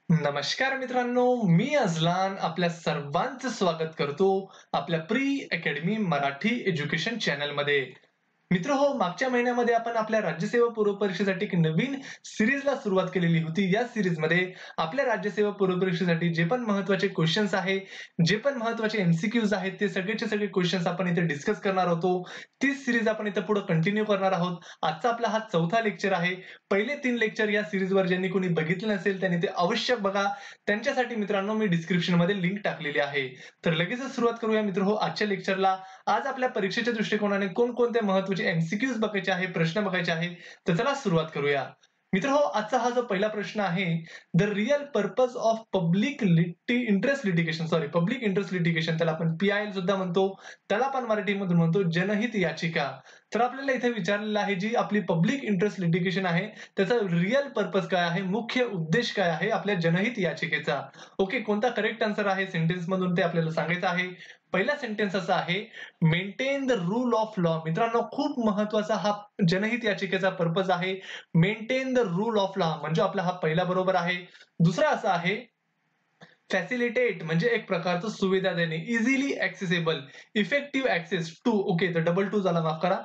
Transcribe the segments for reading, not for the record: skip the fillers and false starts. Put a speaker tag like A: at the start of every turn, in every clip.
A: नमस्कार मित्रांनो, मी अझलान आपल्या सर्वांचं स्वागत करतो आपल्या प्री अकॅडमी मराठी एज्युकेशन चॅनलमध्ये. मित्र हो, मागच्या महिन्यामध्ये आपण आपल्या राज्यसेवा पूर्व परीक्षेसाठी एक नवीन सिरीजला सुरुवात केलेली होती. या सिरीजमध्ये आपल्या राज्यसेवा पूर्व परीक्षेसाठी जे पण महत्त्वाचे क्वेश्चन्स आहे, जे पण महत्त्वाचे MCQs आहेत, ते सगळेचे सगळे क्वेश्चन्स आपण इथे डिस्कस करणार होतो. तीच सिरीज आपण इथे पुढे कंटिन्यू करणार आहोत. आजचा आपला हा चौथा लेक्चर आहे. पहिले 3 लेक्चर या सिरीजवर ज्यांनी कोणी बघितले नसेल त्यांनी ते अवश्य बघा. त्यांच्यासाठी मित्रांनो मी डिस्क्रिप्शनमध्ये लिंक टाकलेली आहे. तर लगेचच सुरुवात करूया मित्र आजच्या लेक्चरला. आज आपल्या परीक्षेच्या दृष्टिकोनाने कोणकोणते महत्त्वाचे MCQs बघायचे आहे, प्रश्न बघायचे आहे. तर चला सुरुवात करूया. आजचा हा जो पहिला प्रश्न आहे, the real purpose of public interest litigation त्याला आपण PIL सुद्धा म्हणतो, त्याला आपण मराठीमधून म्हणतो जनहित याचिका. तर आपल्याला इथे विचारलेलं आहे, जी आपली पब्लिक इंटरेस्ट लिटिगेशन आहे त्याचा रिअल पर्पज काय आहे, मुख्य उद्देश काय आहे आपल्या जनहित याचिकेचा. ओके, कोणता करेक्ट आन्सर आहे सेंटेन्स मधून ते आपल्याला सांगायचं आहे. पहिला सेंटेन्स असा आहे, maintain the rule of law. मित्रांनो, खूप महत्वाचा हा जनहित याचिकेचा पर्पज आहे. Maintain the rule of law म्हणजे आपला हा पहिला बरोबर आहे. दुसरा असा आहे, फॅसिलिटेट म्हणजे एक प्रकारचं सुविधा देणे, easily accessible, effective access to. Okay, तर डबल टू झाला, माफ करा,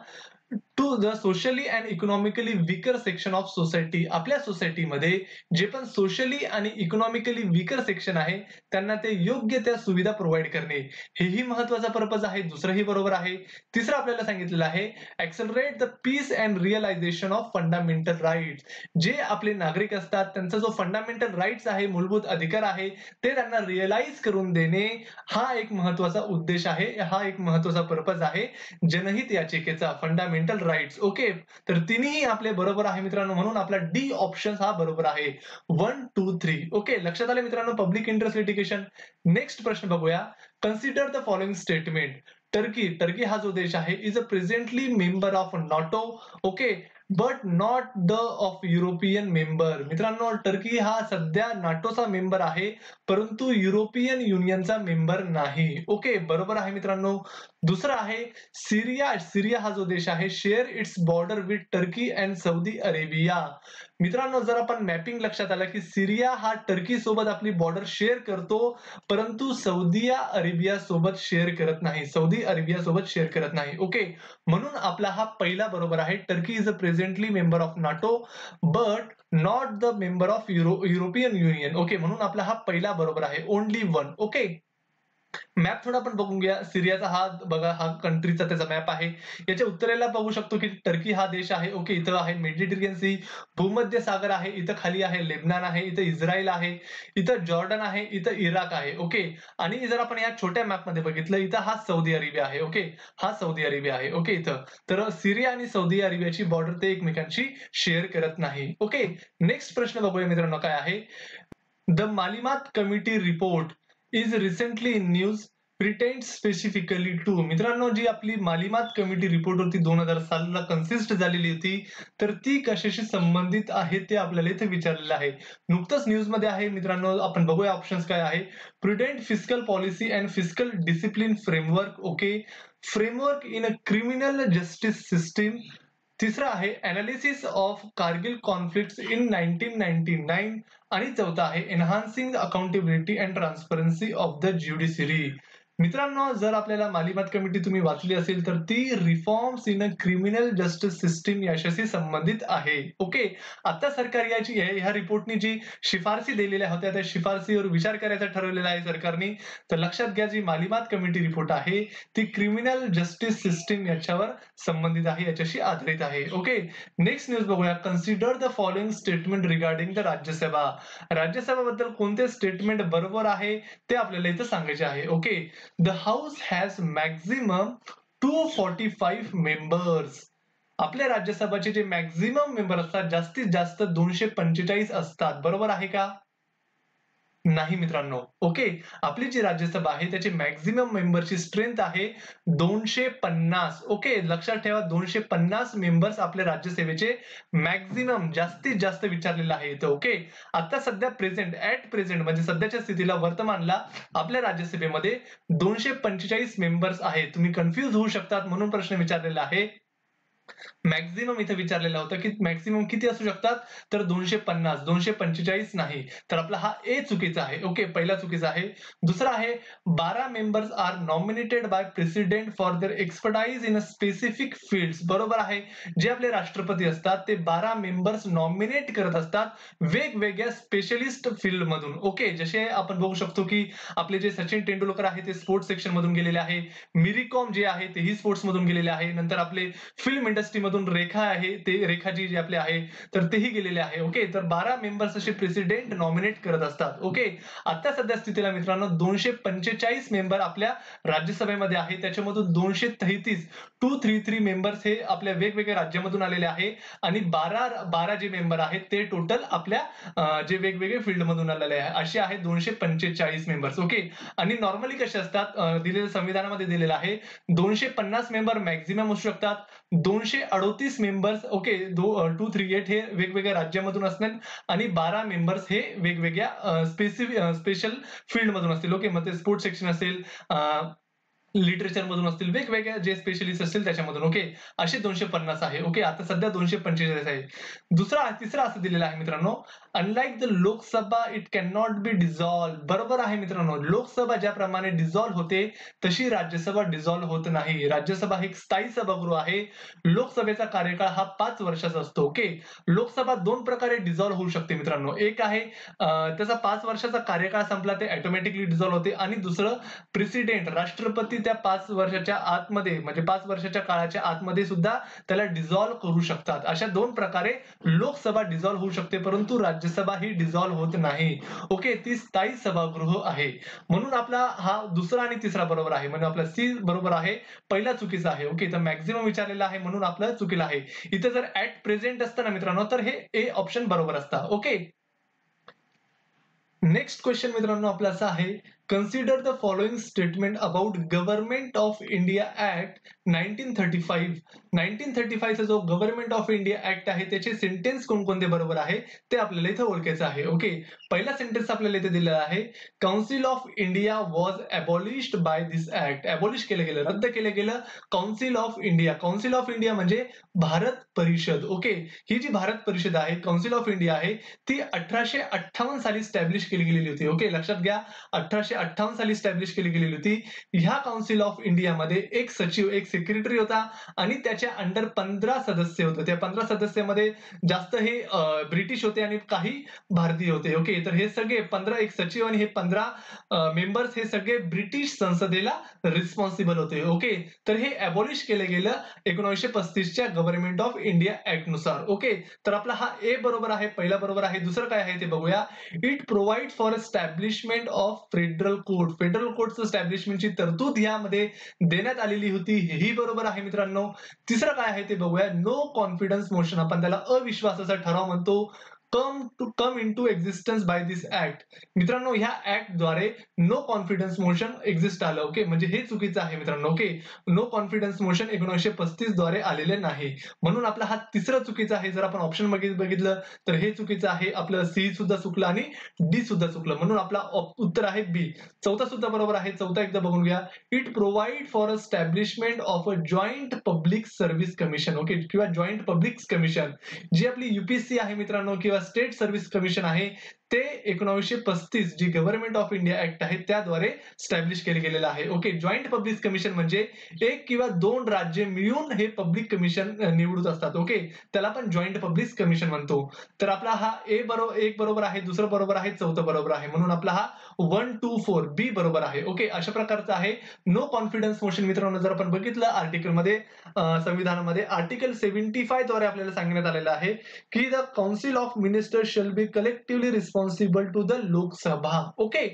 A: to the socially and economically weaker section of society. आपल्या सोसायटीमध्ये जे पण सोशली आणि इकॉनॉमिकली वीकर सेक्शन आहे त्यांना ते योग्य त्या सुविधा प्रोव्हाइड करणे, हेही महत्वाचा पर्पज आहे. दुसरंही बरोबर आहे. तिसरं आपल्याला सांगितलेलं आहे, accelerate the peace and realisation of fundamental rights. जे आपले नागरिक असतात त्यांचा जो फंडामेंटल राईट्स आहे, मूलभूत अधिकार आहे, ते त्यांना रिअलाइज करून देणे, हा एक महत्वाचा उद्देश आहे, हा एक महत्वाचा पर्पज आहे जनहित याचिकेचा, फंडामेंटल राईट्स. ओके, तर तिन्ही आपले बरोबर आहे मित्रांनो, म्हणून आपला डी ऑप्शन हा बरोबर आहे. 1, 2, 3. ओके, लक्षात आले मित्रांनो पब्लिक इंटरेस्ट लिटिगेशन. नेक्स्ट प्रश्न बघूया. Consider the following statement. Turkey हा जो देश आहे is a presently member of NATO. Okay, but not the of European member. मित्रांनो, टर्की हा सध्या नाटोचा मेंबर आहे परंतु युरोपियन युनियनचा मेंबर नाही. ओके, बरोबर आहे मित्रांनो. दुसरा आहे, सिरिया हा जो देश आहे, share its border with Turkey and Saudi Arabia. मित्रांनो, जर आपण मॅपिंग लक्षात आलं की सिरिया हा टर्की सोबत आपली बॉर्डर शेअर करतो परंतु सौदी अरेबिया सोबत शेअर करत नाही, ओके, म्हणून आपला हा पहिला बरोबर आहे. Turkey is a presently member of NATO but not the member of European union. Okay, म्हणून आपला हा पहिला बरोबर आहे. ओनली 1. ओके, मॅप थोडा आपण बघून घ्या. सिरियाचा हा बघा, हा कंट्रीचा त्याचा मॅप आहे. याच्या उत्तरेला बघू शकतो की टर्की हा देश आहे. ओके, इथं आहे मेडिटेरियन सी, भूमध्य सागर आहे, इथं खाली आहे लेबनान आहे, इथं इस्रायल आहे, इथं जॉर्डन आहे, इथं इराक आहे. ओके, आणि जर आपण या छोट्या मॅप मध्ये बघितलं, इथं हा सौदी अरेबिया आहे. ओके, हा सौदी अरेबिया आहे. ओके, इथं तर सिरिया आणि सौदी अरेबियाची बॉर्डर ते एकमेकांशी शेअर करत नाही. ओके, नेक्स्ट प्रश्न बघूया मित्रांनो, काय आहे, the Malimath committee report is recently in news pretend specifically to. मित्रांनो, जी आपली मालिमात कमिटी रिपोर्ट होती 2000 सालाला कन्सिस्ट झालेली होती, तर ती कशाशी संबंधित आहे ते आपल्याला इथे विचारलेलं आहे. नुकतंच न्यूज मध्ये आहे मित्रांनो, आपण बघूया ऑप्शन्स काय आहे. Prudent fiscal policy and fiscal discipline framework. Okay, framework in a criminal justice system. तिसरा आहे, analysis of Kargil conflict in 1999. आणि चौथा आहे, enhancing accountability and transparency of the judiciary. मित्रांनो, जर आपल्याला मालिमात कमिटी तुम्ही वाचली असेल तर ती reforms in a criminal justice system याच्याशी संबंधित आहे. ओके, आता सरकार ह्या रिपोर्टनी जी शिफारसी दिलेल्या होत्या त्या शिफारसीवर विचार करायचा ठरवलेला आहे सरकारने. तर लक्षात घ्या, जी मालिमात कमिटी रिपोर्ट आहे ती क्रिमिनल जस्टिस सिस्टीम याच्यावर संबंधित आहे, याच्याशी आधारित आहे. ओके, नेक्स्ट न्यूज बघूया. Consider the following statement regarding the Rajya Sabha. राज्यसभेबद्दल कोणते स्टेटमेंट बरोबर आहे ते आपल्याला इथं सांगायचे आहे. Okay, the house has maximum 245 members. आपल्या राज्यसभाचे जे मॅक्झिमम मेंबर असतात, जास्तीत जास्त 245 असतात. बरोबर आहे का? नाही मित्रांनो. ओके, आपली जी राज्यसभा आहे त्याची मॅक्झिमम मेंबरची स्ट्रेंथ आहे 250. ओके, लक्षात ठेवा, 250 मेंबर्स आपल्या राज्यसभेचे मॅक्झिमम, जास्तीत जास्त विचारलेलं आहे इथं. ओके, आता सध्या ऍट प्रेझेंट म्हणजे सध्याच्या स्थितीला, वर्तमानला आपल्या राज्यसभेमध्ये 245 मेंबर्स आहेत. तुम्ही कन्फ्युज होऊ शकतात म्हणून प्रश्न विचारलेला आहे. मॅक्झिमम इथे विचारलेला होता की मॅक्झिमम किती असू शकतात, तर 250, 245 नाही. तर आपला हा ए चुकीचा आहे. ओके, पहिला चुकीचा आहे. दुसरा आहे 12 members are nominated by president for their expertise in a specific fields. बरोबर आहे. जे आपले राष्ट्रपती असतात ते 12 मेंबर्स नॉमिनेट करत असतात वेगवेगळ्या स्पेशलिस्ट फील्ड मधून. ओके, जसे आपण बघू शकतो की आपले जे सचिन तेंडुलकर आहे ते स्पोर्ट्स सेक्शन मधून गेलेले आहे. मेरी कॉम जे आहे तेही स्पोर्ट्स मधून गेलेले आहे. नंतर आपले फिल्म इंडस्ट्री मधून रेखा आहे, ते रेखाजी जे आपले आहे तर तेही गेलेले आहे. ओके, तर 12 मेंबर्स असे प्रेसिडेंट नॉमिनेट करत असतात. ओके, आता सध्या स्थितीला मित्रांनो 245 मेंबर आपल्या राज्यसभेमध्ये आहे. त्याच्यामधून 233 मेंबर्स हे आपल्या वेगवेगळ्या राज्यामधून आलेले आहे आणि 12 जे मेंबर आहेत ते टोटल आपल्या जे वेगवेगळे फील्ड मधून आलेले आहे असे आहे 245 मेंबर्स. ओके, आणि नॉर्मली कसे असतात दिलेल्या संविधानामध्ये दिलेलं आहे 250 मेंबर मॅक्झिमम असू शकतात, 238 मेंबर्स ओके 238 हे वेगवेगळ्या राज्यामधून असणार आणि 12 मेंबर्स हे वेगवेगळ्या स्पेशल फील्ड मधून असतील. ओके, मग ते स्पोर्ट्स सेक्शन असेल, लिटरेचर मधून असतील, वेगवेगळ्या जे स्पेशलिस्ट असतील त्याच्यामधून. ओके, असे 250 आहे. ओके, आता सध्या 245 आहे. तिसरा असं दिलेला आहे मित्रांनो, unlike the Lok Sabha it can not be dissolve. बरोबर आहे मित्रांनो, लोकसभा ज्याप्रमाणे डिझॉल्व होते तशी राज्यसभा डिझॉल्व होत नाही. राज्यसभा ही एक स्थायी सभागृह आहे. लोकसभेचा कार्यकाळ हा 5 वर्षाचा असतो. ओके, लोकसभा दोन प्रकारे डिझॉल्व होऊ शकते मित्रांनो. एक आहे त्याचा 5 वर्षाचा कार्यकाळ संपला ते ऑटोमॅटिकली डिझॉल्व होते आणि दुसरं प्रेसिडेंट राष्ट्रपती त्या 5 वर्षाच्या आतमध्ये म्हणजे 5 वर्षाच्या काळाच्या आतमध्ये सुद्धा त्याला डिझॉल्व करू शकतात. अशा दोन प्रकारे लोकसभा डिझॉल्व होऊ शकते, परंतु राज्यसभा ही डिझॉल्व होत नाही. ओके, ती स्थायी सभागृह आहे. म्हणून आपला हा दुसरा आणि तिसरा बरोबर आहे. म्हणजे आपला सी बरोबर आहे, पहिला चुकीचा आहे. ओके, तर मॅक्झिमम विचारलेला आहे म्हणून आपलं चुकीला आहे. इथे जर ऍट प्रेझेंट असतं ना मित्रांनो तर हे ए ऑप्शन बरोबर असता. ओके, नेक्स्ट क्वेश्चन मित्रांनो आपला असा आहे, consider the following statement about government of India act 1935. 1935 चा जो गव्हर्नमेंट ऑफ इंडिया ऍक्ट आहे त्याचे सेंटेन्स कोणकोणते बरोबर आहे ते आपल्याला इथे ओळखायचं आहे. ओके, पहिला सेंटेन्स आपल्याला इथे दिलेला आहे, council of India was abolished by this act. Abolish केलं गेलं, रद्द केलं गेलं council of India. Council of India म्हणजे भारत परिषद. ओके, ही जी भारत परिषद आहे, काउन्सिल ऑफ इंडिया आहे, ती 1858 साली स्टॅब्लिश केली गेलेली होती. ओके, लक्षात घ्या, 1858 साली स्टॅब्लिश केली गेलेली होती. ह्या काउन्सिल ऑफ इंडियामध्ये एक सचिव, एक सेक्रेटरी होता आणि त्याच्या अंडर 15 सदस्य होते. त्या 15 सदस्यामध्ये जास्त हे ब्रिटिश होते आणि काही भारतीय होते. ओके, तर हे सगळे 15 एक सचिव आणि हे 15 मेंबर्स हे सगळे ब्रिटिश संसदेला रिस्पॉन्सिबल होते. ओके, तर हे अबॉलिश केलं गेलं 1935 च्या गव्हर्नमेंट ऑफ इंडिया ऍक्ट नुसार. ओके, तर आपला हा ए बरोबर आहे, पहिला बरोबर आहे. दुसरं काय आहे ते बघूया, it provide for establishment of federal court. Federal कोर्टचं एस्टॅब्लिशमेंटची तरतूद यामध्ये देण्यात आलेली होती, हेही बरोबर आहे मित्रांनो. तिसरं काय आहे ते बघूया, नो कॉन्फिडन्स मोशन, आपण त्याला अविश्वासाचा ठराव म्हणतो, come into existence bye this act. मित्रांनो, ह्या ऍक्ट द्वारे नो कॉन्फिडन्स मोशन एक्झिस्ट आलं. ओके, म्हणजे हे चुकीचं आहे मित्रांनो. ओके, नो कॉन्फिडन्स मोशन 1935 द्वारे आलेले नाही, म्हणून आपला हा तिसरा चुकीचा आहे. जर आपण ऑप्शन बघितलं तर हे चुकीचं आहे, आपलं सी सुद्धा चुकलं आणि डी सुद्धा चुकलं, म्हणून आपला उत्तर आहे बी. चौथा सुद्धा बरोबर आहे. चौथा एकदा बघून घ्या, it provide for establishment of a joint public service commission. Okay, किंवा जॉईंट पब्लिक कमिशन, जी आपली युपीएससी आहे मित्रांनो किंवा स्टेट सर्व्हिस कमिशन आहे, ते 1935 जी गव्हर्नमेंट ऑफ इंडिया ऍक्ट आहे त्याद्वारे स्टॅब्लिश केले गेलेलं आहे. ओके, जॉईंट पब्लिक कमिशन म्हणजे एक किंवा दोन राज्य मिळून हे पब्लिक कमिशन निवडत असतात. ओके, त्याला आपण जॉईंट पब्लिक कमिशन म्हणतो. तर आपला हा एक बरोबर आहे, दुसरं बरोबर आहे, चौथं बरोबर आहे, म्हणून आपला हा 1 2 4 बी बरोबर आहे. ओके, अशा प्रकारचं आहे नो कॉन्फिडन्स मोशन. मित्रांनो, जर आपण बघितलं आर्टिकल मध्ये संविधानामध्ये आर्टिकल 75 द्वारे आपल्याला सांगण्यात आलेलं आहे की the council of ministers shall be collectively responsible to the Lok Sabha. Okay,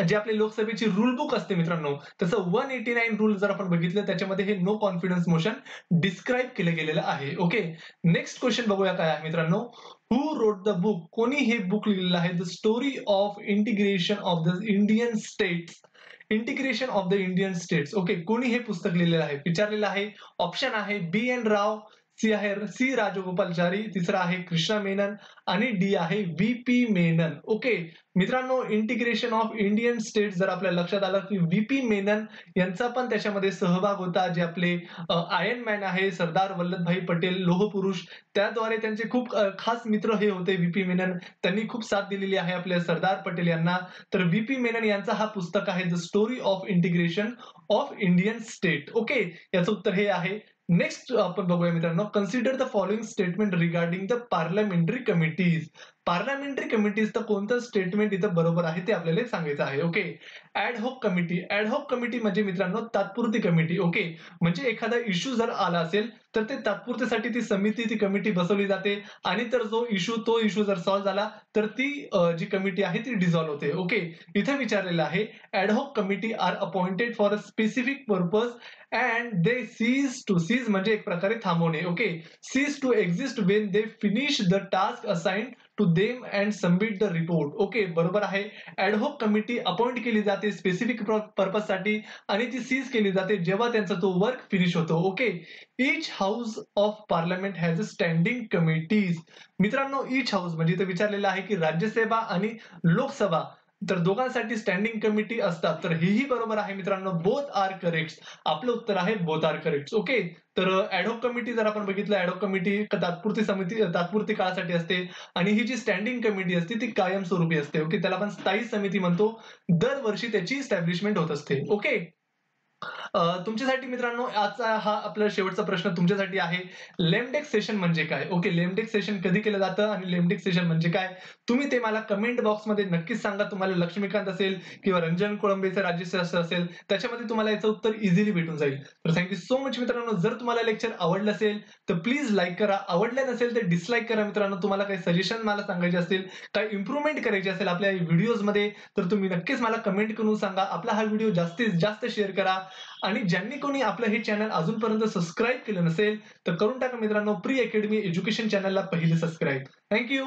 A: जे आपले लोकसभेची रूल बुक असते मित्रांनो, तसं 189 रूल जर आपण बघितलं त्याच्यामध्ये हे नो कॉन्फिडन्स मोशन डिस्क्राईब केलं गेलेलं आहे. ओके, नेक्स्ट क्वेश्चन बघूया काय आहे मित्रांनो, हु रोट द बुक, कोणी हे बुक लिहिलेलं आहे, the story of integration of the Indian states. Integration of the Indian states. Okay, कोणी हे पुस्तक लिहिलेलं आहे विचारलेलं आहे. ऑप्शन आहे बी एन राव, सी राजगोपालचारी, तिसरा आहे कृष्णा मेनन आणि डी आहे व्हीपी मेनन. ओके मित्रांनो, इंटिग्रेशन ऑफ इंडियन स्टेट जर आपल्या लक्षात आलं की व्हीपी मेनन यांचा पण त्याच्यामध्ये सहभाग होता. जे आपले आयर्न मॅन आहे सरदार वल्लभभाई पटेल लोहपुरुष, त्याद्वारे त्यांचे खूप खास मित्र हे होते व्हीपी मेनन. त्यांनी खूप साथ दिलेली आहे आपल्या सरदार पटेल यांना. तर व्हीपी मेनन यांचा हा पुस्तक आहे the story of integration of Indian state. Okay, याचं उत्तर हे आहे. नेक्स्ट आपण बघूया मित्रांनो, consider the following statement regarding the parliamentary committees. Parliamentary कमिटीजचं कोणतं स्टेटमेंट इथं बरोबर आहे ते आपल्याला सांगायचं आहे. Okay, ad hoc committee. Ad hoc committee म्हणजे मित्रांनो तात्पुरती कमिटी. ओके, म्हणजे एखादा इश्यू जर आला असेल तर ते तात्पुरतेसाठी ती समिती ती कमिटी बसवली जाते आणि तर तो इश्यू जर सॉल्व्ह झाला तर ती जी कमिटी आहे ती डिझॉल्व्ह होते. ओके, इथे विचारलेलं आहे ad hoc committee are appointed for a specific purpose and they cease म्हणजे एक प्रकारे थांबवणे. Okay, cease to exist when they finish the task assigned to them and submit the report. Okay, बरोबर आहे. ॲडहॉक कमिटी अपॉइंट केली जाते specific purpose साठी आणि ती सीज केली जाते जेव्हा त्यांचा तो वर्क फिनिश होतो. Okay, each house of parliament has a standing committees. मित्रांनो, इच हाऊस म्हणजे इथे विचारलेलं आहे की राज्यसभा आणि लोकसभा तर दोघांसाठी स्टँडिंग कमिटी असतात. तर हेही बरोबर आहे मित्रांनो, बोथ आर करेक्ट. आपलं उत्तर आहे बोथ आर करेक्ट. ओके, तर ॲडहॉक कमिटी जर आपण बघितलं, ॲडहॉक कमिटी तात्पुरती समिती तात्पुरती काळासाठी असते आणि ही जी स्टँडिंग कमिटी असते ती कायमस्वरूपी असते. ओके, त्याला आपण स्थायी समिती म्हणतो. दरवर्षी त्याची इस्टॅब्लिशमेंट होत असते. ओके, तुमच्यासाठी मित्रांनो आजचा हा आपला शेवटचा प्रश्न तुमच्यासाठी आहे. लेमडेक सेशन म्हणजे काय? ओके, लेमडेक सेशन कधी केलं जातं आणि लेमडेक सेशन म्हणजे काय? तुम्ही ते मला कमेंट बॉक्समध्ये नक्कीच सांगा. तुम्हाला लक्ष्मीकांत असेल किंवा रंजन कोळंबेचं राज्यशास्त्र असेल त्याच्यामध्ये तुम्हाला याचं उत्तर इझिली भेटून जाईल. तर थँक्यू सो मच मित्रांनो. जर तुम्हाला लेक्चर आवडलं असेल तर प्लीज लाईक करा. आवडलं नसेल तर डिसलाईक करा मित्रांनो. तुम्हाला काही सजेशन मला सांगायचे असतील, काही इम्प्रूव्हमेंट करायची असेल आपल्या व्हिडिओजमध्ये तर तुम्ही नक्कीच मला कमेंट करून सांगा. आपला हा व्हिडिओ जास्तीत जास्त शेअर करा आणि ज्यांनी कोणी आपलं हे चॅनल अजूनपर्यंत सबस्क्राईब केलं नसेल तर करून टाका मित्रांनो. प्री अकॅडमी एज्युकेशन चॅनलला पहिले सबस्क्राईब. थँक्यू.